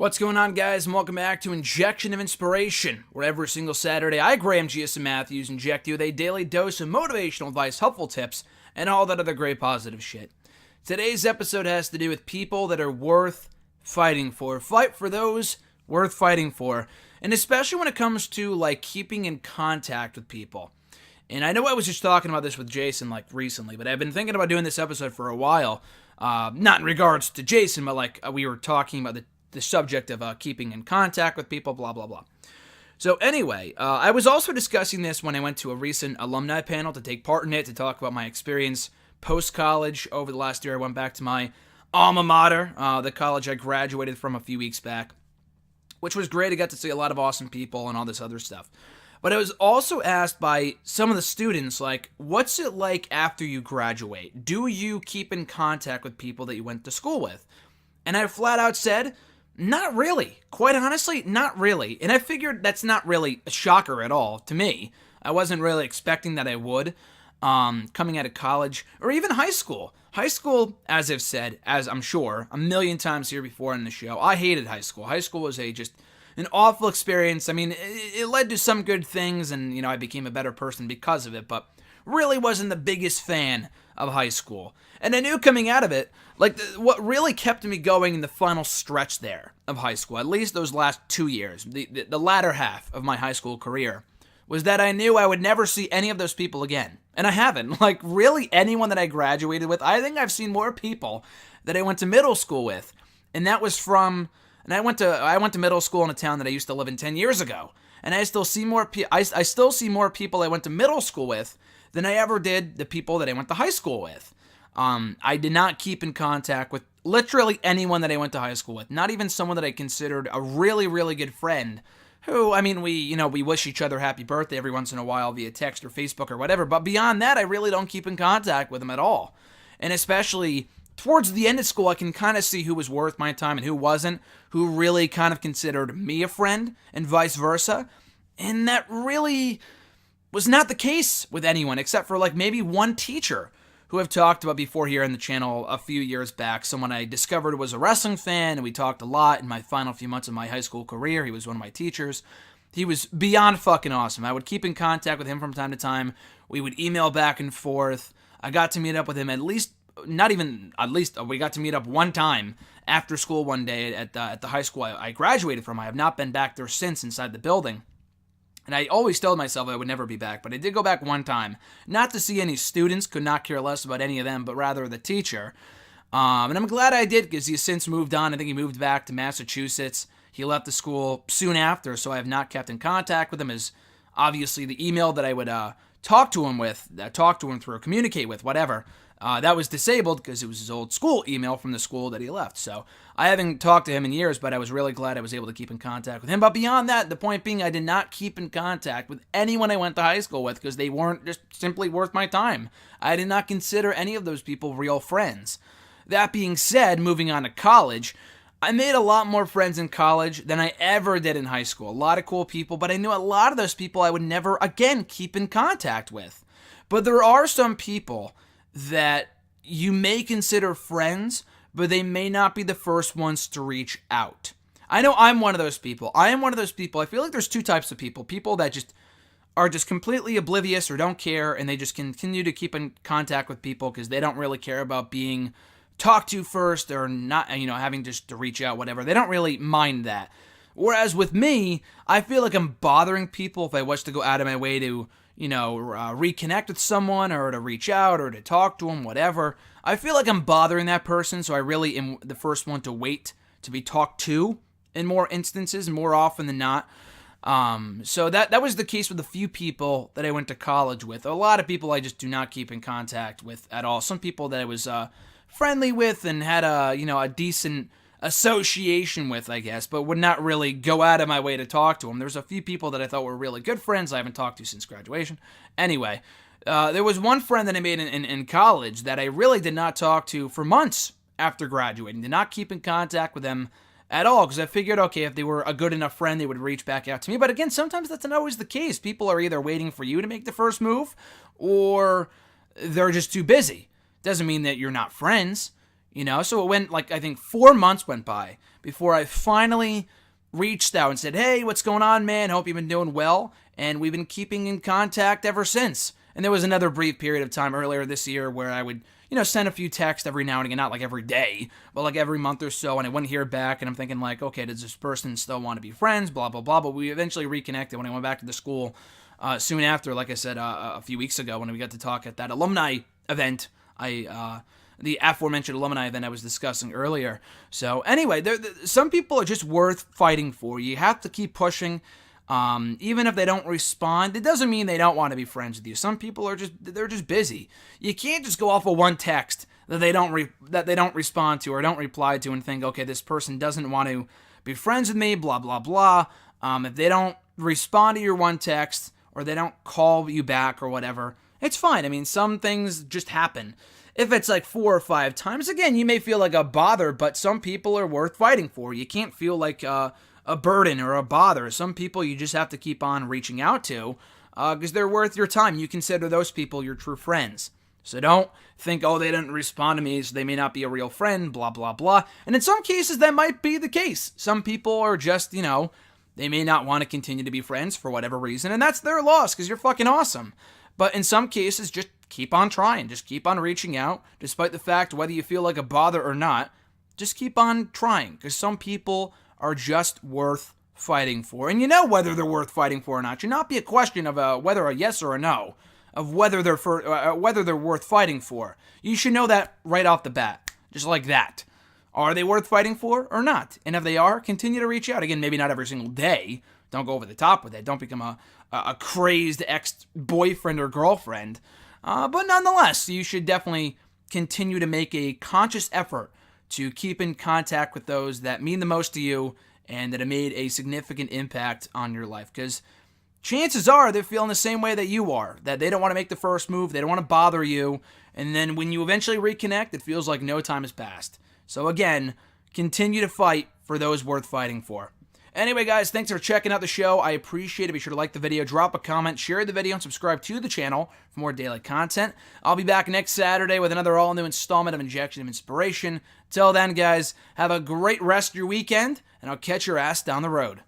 What's going on, guys, and welcome back to Injection of Inspiration, where every single Saturday I, Graham G.S. Matthews, inject you with a daily dose of motivational advice, helpful tips, and all that other great positive shit. Today's episode has to do with people that are worth fighting for. Fight for those worth fighting for, and especially when it comes to, keeping in contact with people. And I know I was just talking about this with Jason, recently, but I've been thinking about doing this episode for a while, not in regards to Jason, but, we were talking about the subject of keeping in contact with people, blah, blah, blah. So anyway, I was also discussing this when I went to a recent alumni panel to take part in it, to talk about my experience post-college. Over the last year, I went back to my alma mater, the college I graduated from a few weeks back, which was great. I got to see a lot of awesome people and all this other stuff. But I was also asked by some of the students, what's it like after you graduate? Do you keep in contact with people that you went to school with? And I flat out said, not really. Quite honestly, not really. And I figured that's not really a shocker at all to me. I wasn't really expecting that I would, coming out of college or even high school. High school, as I've said, as I'm sure, a million times here before in the show, I hated high school. High school was just an awful experience. I mean, it led to some good things, and, I became a better person because of it, but really wasn't the biggest fan of high school. And I knew coming out of it, what really kept me going in the final stretch there of high school, at least those last 2 years, the latter half of my high school career, was that I knew I would never see any of those people again. And I haven't. Really anyone that I graduated with, I think I've seen more people that I went to middle school with. And that was and I went to middle school in a town that I used to live in 10 years ago. And I still see more I still see more people I went to middle school with than I ever did the people that I went to high school with. I did not keep in contact with literally anyone that I went to high school with. Not even someone that I considered a really, really good friend. Who, we wish each other happy birthday every once in a while via text or Facebook or whatever. But beyond that, I really don't keep in contact with them at all. And especially towards the end of school, I can kind of see who was worth my time and who wasn't. Who really kind of considered me a friend and vice versa. And that really was not the case with anyone except for maybe one teacher who I've talked about before here on the channel a few years back. Someone I discovered was a wrestling fan, and we talked a lot in my final few months of my high school career. He was one of my teachers. He was beyond fucking awesome. I would keep in contact with him from time to time. We would email back and forth. I got to meet up with him we got to meet up one time after school one day at the high school I graduated from. I have not been back there since inside the building. And I always told myself I would never be back, but I did go back one time. Not to see any students, could not care less about any of them, but rather the teacher. And I'm glad I did, because he's since moved on. I think he moved back to Massachusetts. He left the school soon after, so I have not kept in contact with him, as obviously the email that I would talk to him through, communicate with, whatever, that was disabled because it was his old school email from the school that he left. So I haven't talked to him in years, but I was really glad I was able to keep in contact with him. But beyond that, the point being, I did not keep in contact with anyone I went to high school with because they weren't just simply worth my time. I did not consider any of those people real friends. That being said, moving on to college, I made a lot more friends in college than I ever did in high school. A lot of cool people, but I knew a lot of those people I would never, again, keep in contact with. But there are some people that you may consider friends, but they may not be the first ones to reach out. I know I'm one of those people. I am one of those people. I feel like there's two types of people. People that just are just completely oblivious or don't care, and they just continue to keep in contact with people because they don't really care about being talked to first or not, having just to reach out, whatever. They don't really mind that. Whereas with me, I feel like I'm bothering people if I was to go out of my way to reconnect with someone or to reach out or to talk to them, whatever. I feel like I'm bothering that person, so I really am the first one to wait to be talked to in more instances, more often than not. So that was the case with a few people that I went to college with. A lot of people I just do not keep in contact with at all. Some people that I was friendly with and had a decent association with, I guess, but would not really go out of my way to talk to them. There's a few people that I thought were really good friends I haven't talked to since graduation. Anyway, there was one friend that I made in college that I really did not talk to for months after graduating. Did not keep in contact with them at all, because I figured, okay, if they were a good enough friend, they would reach back out to me. But again, sometimes that's not always the case. People are either waiting for you to make the first move, or they're just too busy. Doesn't mean that you're not friends. So it went like, I think 4 months went by before I finally reached out and said, hey, what's going on, man? Hope you've been doing well. And we've been keeping in contact ever since. And there was another brief period of time earlier this year where I would, send a few texts every now and again, not like every day, but like every month or so, and I wouldn't hear back, and I'm thinking like, okay, does this person still want to be friends, blah, blah, blah, but we eventually reconnected when I went back to the school soon after, like I said, a few weeks ago when we got to talk at that alumni event, the aforementioned alumni event I was discussing earlier. So anyway, some people are just worth fighting for. You have to keep pushing. Even if they don't respond, it doesn't mean they don't want to be friends with you. Some people are they're just busy. You can't just go off of one text that they don't respond to or don't reply to and think, okay, this person doesn't want to be friends with me, blah, blah, blah. If they don't respond to your one text or they don't call you back or whatever, it's fine. I mean, some things just happen. If it's like 4 or 5 times, again, you may feel like a bother, but some people are worth fighting for. You can't feel like a burden or a bother. Some people you just have to keep on reaching out to because they're worth your time. You consider those people your true friends. So don't think, oh, they didn't respond to me, so they may not be a real friend, blah, blah, blah. And in some cases, that might be the case. Some people are just, they may not want to continue to be friends for whatever reason, and that's their loss because you're fucking awesome. But in some cases, just keep on trying. Just keep on reaching out, despite the fact whether you feel like a bother or not. Just keep on trying because some people are just worth fighting for. And you know whether they're worth fighting for or not. It should not be a question of whether a yes or a no, of whether they're worth fighting for. You should know that right off the bat, just like that. Are they worth fighting for or not? And if they are, continue to reach out. Again, maybe not every single day. Don't go over the top with it. Don't become a crazed ex-boyfriend or girlfriend. But nonetheless, you should definitely continue to make a conscious effort to keep in contact with those that mean the most to you and that have made a significant impact on your life. Because chances are they're feeling the same way that you are, that they don't want to make the first move, they don't want to bother you, and then when you eventually reconnect, it feels like no time has passed. So again, continue to fight for those worth fighting for. Anyway, guys, thanks for checking out the show. I appreciate it. Be sure to like the video, drop a comment, share the video, and subscribe to the channel for more daily content. I'll be back next Saturday with another all-new installment of Injection of Inspiration. Till then, guys, have a great rest of your weekend, and I'll catch your ass down the road.